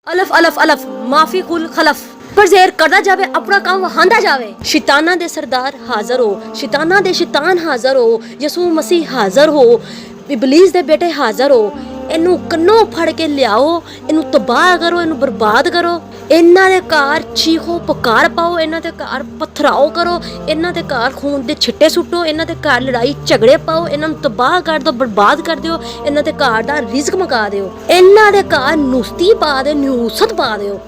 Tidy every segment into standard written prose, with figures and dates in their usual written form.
अलफ अलफ अलफ माफी कुल खलफ पर ਜ਼ੇਰ ਕਰਦਾ ਜਾਵੇ ਆਪਣਾ ਕੰਮ ਵਹਾਂਦਾ ਜਾਵੇ। ਸ਼ੈਤਾਨਾਂ ਦੇ ਸਰਦਾਰ ਹਾਜ਼ਰ ਹੋ, ਸ਼ੈਤਾਨਾਂ ਦੇ ਸ਼ੈਤਾਨ ਹਾਜ਼ਰ ਹੋ, ਯਸੂ ਮਸੀਹ ਹਾਜ਼ਰ ਹੋ, ਇਬਲੀਸ ਦੇ ਬੇਟੇ ਹਾਜ਼ਰ ਹੋ। ਇਹਨੂੰ ਕੰਨੋਂ ਫੜ ਕੇ ਲਿਆਓ, ਇਹਨੂੰ ਤਬਾਹ ਕਰੋ, ਇਹਨੂੰ ਬਰਬਾਦ ਕਰੋ। ਇਹਨਾਂ ਦੇ ਘਰ ਚੀਖੋ ਪੁਕਾਰ ਪਾਓ, ਇਹਨਾਂ ਦੇ ਘਰ ਪਥਰਾਓ ਕਰੋ, ਇਹਨਾਂ ਦੇ ਘਰ ਖੂਨ ਦੇ ਛਿੱਟੇ ਸੁੱਟੋ, ਇਹਨਾਂ ਦੇ ਘਰ ਲੜਾਈ ਝਗੜੇ ਪਾਓ, ਇਹਨਾਂ ਨੂੰ ਤਬਾਹ ਕਰ ਦਿਓ, ਬਰਬਾਦ ਕਰ ਦਿਓ, ਇਹਨਾਂ ਦੇ ਘਰ ਦਾ ਰਿਜ਼ਕ ਮੁਕਾ ਦਿਓ, ਇਹਨਾਂ ਦੇ ਘਰ ਨੁਸਤੀ ਪਾ ਦਿਓ, ਨਿਹੂਸਤ ਪਾ ਦਿਓ,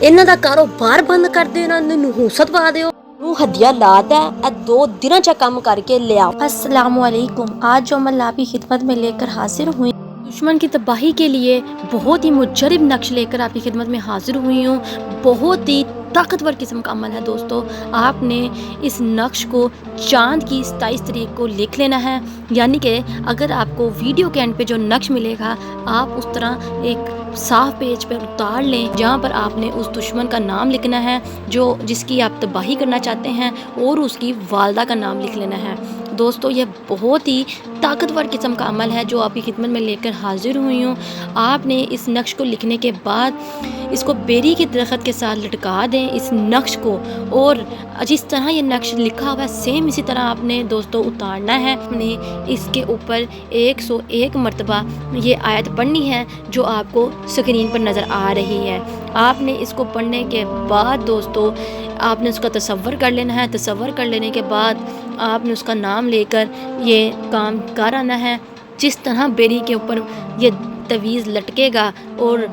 ਇਹਨਾਂ ਦਾ ਕਾਰੋਬਾਰ ਬੰਦ ਕਰ ਦਿਓ, ਇਹਨਾਂ ਨੂੰ ਨਿਹੂਸਤ ਪਾ ਦਿਓ। हदिया लाद है 2 दिन चा काम करके ले आओ। अस्सलामुअलैकुम। आज जो अमल आपकी खिदमत में लेकर हाजिर हुई, दुश्मन की तबाही के लिए बहुत ही मुजरिब नक्श लेकर आपकी खिदमत में हाजिर हुई हूँ। बहुत ही ताकतवर किस्म का अमल है दोस्तों। आपने इस नक्श को चांद की 27 तारीख को लिख लेना है, यानी कि अगर आपको वीडियो के एंड पे जो नक्श मिलेगा आप उस तरह एक साफ पेज पर उतार लें, जहाँ पर आपने उस दुश्मन का नाम लिखना है जो जिसकी आप तबाही करना चाहते हैं, और उसकी वालदा का नाम लिख लेना है। दोस्तों ये बहुत ही ताकतवर किस्म का अमल है जो आपकी खिदमत में लेकर हाजिर हुई हूँ। आपने इस नक्श को लिखने के बाद इसको बेरी के दरख्त के साथ लटका दें इस नक्श को, और जिस तरह ये नक्श लिखा हुआ है सेम इसी तरह आपने दोस्तों उतारना है। हमने इसके ऊपर 101 मरतबा ये आयत पढ़नी है जो आपको स्क्रीन पर नज़र आ रही है। आपने इसको पढ़ने के बाद दोस्तों आपने उसका तसव्वुर कर लेना है। तसव्वुर कर लेने के बाद आपने उसका नाम लेकर ये काम कर आना है। जिस तरह बेरी के ऊपर ये तवीज़ लटकेगा और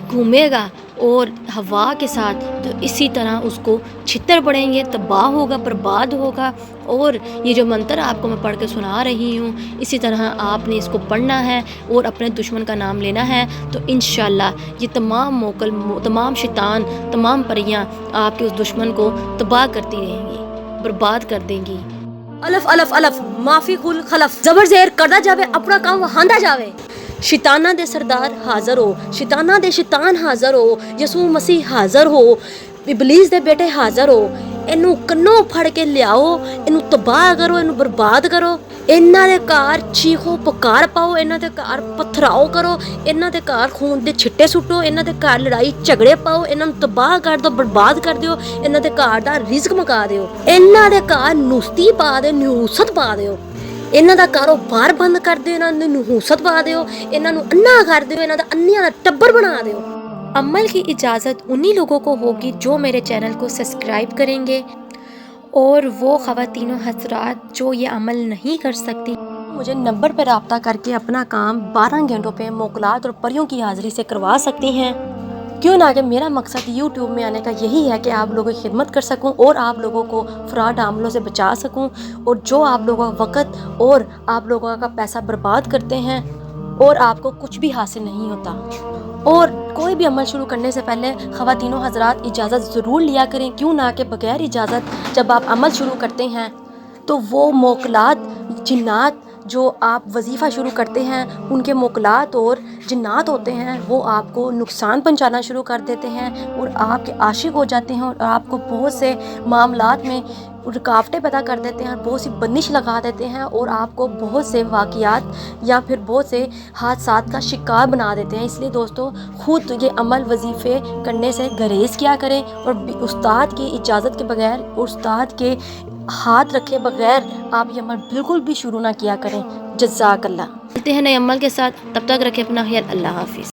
घूमेगा और हवा के साथ, तो इसी तरह उसको छितर पड़ेंगे, तबाह होगा, बर्बाद होगा। और ये जो मंत्र आपको मैं पढ़ के सुना रही हूँ इसी तरह आपने इसको पढ़ना है और अपने दुश्मन का नाम लेना है। तो इंशाल्लाह ये तमाम मोकल, तमाम शैतान, तमाम परियां आपके उस दुश्मन को तबाह करती रहेंगी, बर्बाद कर देंगी। अलफ अलफ अलफ माफी कुल खलफ ਜ਼ਬਰ ਜ਼ੇਰ ਕਰਦਾ ਜਾਵੇ, ਆਪਣਾ ਕੰਮ ਵਹਾਂਦਾ ਜਾਵੇ। ਸ਼ੈਤਾਨਾਂ ਦੇ ਸਰਦਾਰ ਹਾਜ਼ਰ ਹੋ, ਸ਼ੈਤਾਨਾਂ ਦੇ ਸ਼ੈਤਾਨ ਹਾਜ਼ਰ ਹੋ, ਯਸੂ ਮਸੀਹ ਹਾਜ਼ਰ ਹੋ, ਇਬਲੀਸ ਦੇ ਬੇਟੇ ਹਾਜ਼ਰ ਹੋ। ਇਹਨੂੰ ਕੰਨੋਂ ਫੜ ਕੇ ਲਿਆਓ, ਇਹਨੂੰ ਤਬਾਹ ਕਰੋ, ਇਹਨੂੰ ਬਰਬਾਦ ਕਰੋ। ਇਹਨਾਂ ਦੇ ਘਰ ਚੀਖੋ ਪੁਕਾਰ ਪਾਓ, ਇਹਨਾਂ ਦੇ ਘਰ ਪਥਰਾਓ ਕਰੋ, ਇਹਨਾਂ ਦੇ ਘਰ ਖੂਨ ਦੇ ਛਿੱਟੇ ਸੁੱਟੋ, ਇਹਨਾਂ ਦੇ ਘਰ ਲੜਾਈ ਝਗੜੇ ਪਾਓ, ਇਹਨਾਂ ਨੂੰ ਤਬਾਹ ਕਰ ਦਿਓ, ਬਰਬਾਦ ਕਰ ਦਿਓ, ਇਹਨਾਂ ਦੇ ਘਰ ਦਾ ਰਿਜ਼ਕ ਮੁਕਾ ਦਿਓ, ਇਹਨਾਂ ਦੇ ਘਰ ਨੁਸਤੀ ਪਾ ਦਿਓ, ਨਿਹੂਸਤ ਪਾ ਦਿਓ, ਇਹਨਾਂ ਦਾ ਕਾਰੋਬਾਰ ਬੰਦ ਕਰ ਦਿਓ, ਇਹਨਾਂ ਨੂੰ ਨਿਹੂਸਤ ਪਾ ਦਿਓ, ਇਹਨਾਂ ਨੂੰ ਅੰਨਾ ਕਰ ਦਿਓ, ਇਹਨਾਂ ਦਾ ਅੰਨਿਆਂ ਦਾ ਟੱਬਰ ਬਣਾ ਦਿਓ। अमल की इजाज़त उन्हीं लोगों को होगी जो मेरे चैनल को सब्सक्राइब करेंगे, और वो ख़वातीन हज़रात जो ये अमल नहीं कर सकती मुझे नंबर पर रब्ता करके अपना काम 12 घंटों पे मोकलात और परियों की हाज़िरी से करवा सकती हैं। क्यों ना कि मेरा मकसद YouTube में आने का यही है कि आप लोगों की खिदमत कर सकूं और आप लोगों को फ्रॉड हमलों से बचा सकूं, और जो आप लोगों का वक़्त और आप लोगों का पैसा बर्बाद करते हैं और आपको कुछ भी हासिल नहीं होता। और कोई भी अमल शुरू करने से पहले ख़वातीनों हज़रात इजाज़त ज़रूर लिया करें। क्यों ना कि बग़ैर इजाज़त जब आप अमल शुरू करते हैं तो वो मोकलात जिन्नात जो आप वजीफ़ा शुरू करते हैं उनके मोकलात और जिन्नात होते हैं वो आपको नुकसान पहुंचाना शुरू कर देते हैं और आपके आशिक हो जाते हैं, और आपको बहुत से मामलात में रुकावटें पैदा कर देते हैं, बहुत सी बंदिश लगा देते हैं, और आपको बहुत से वाक़ियात या फिर बहुत से हादसात का शिकार बना देते हैं। इसलिए दोस्तों ख़ुद ये अमल वजीफ़े करने से गुरेज़ किया करें, और उस्ताद की इजाज़त के बगैर, उस्ताद के हाथ रखे बगैर आप ये अमल बिल्कुल भी शुरू ना किया करें। जज़ाकल्लाह। मिलते हैं नए अमल के साथ, तब तक रखें अपना ख्याल। अल्लाह हाफ़िज़।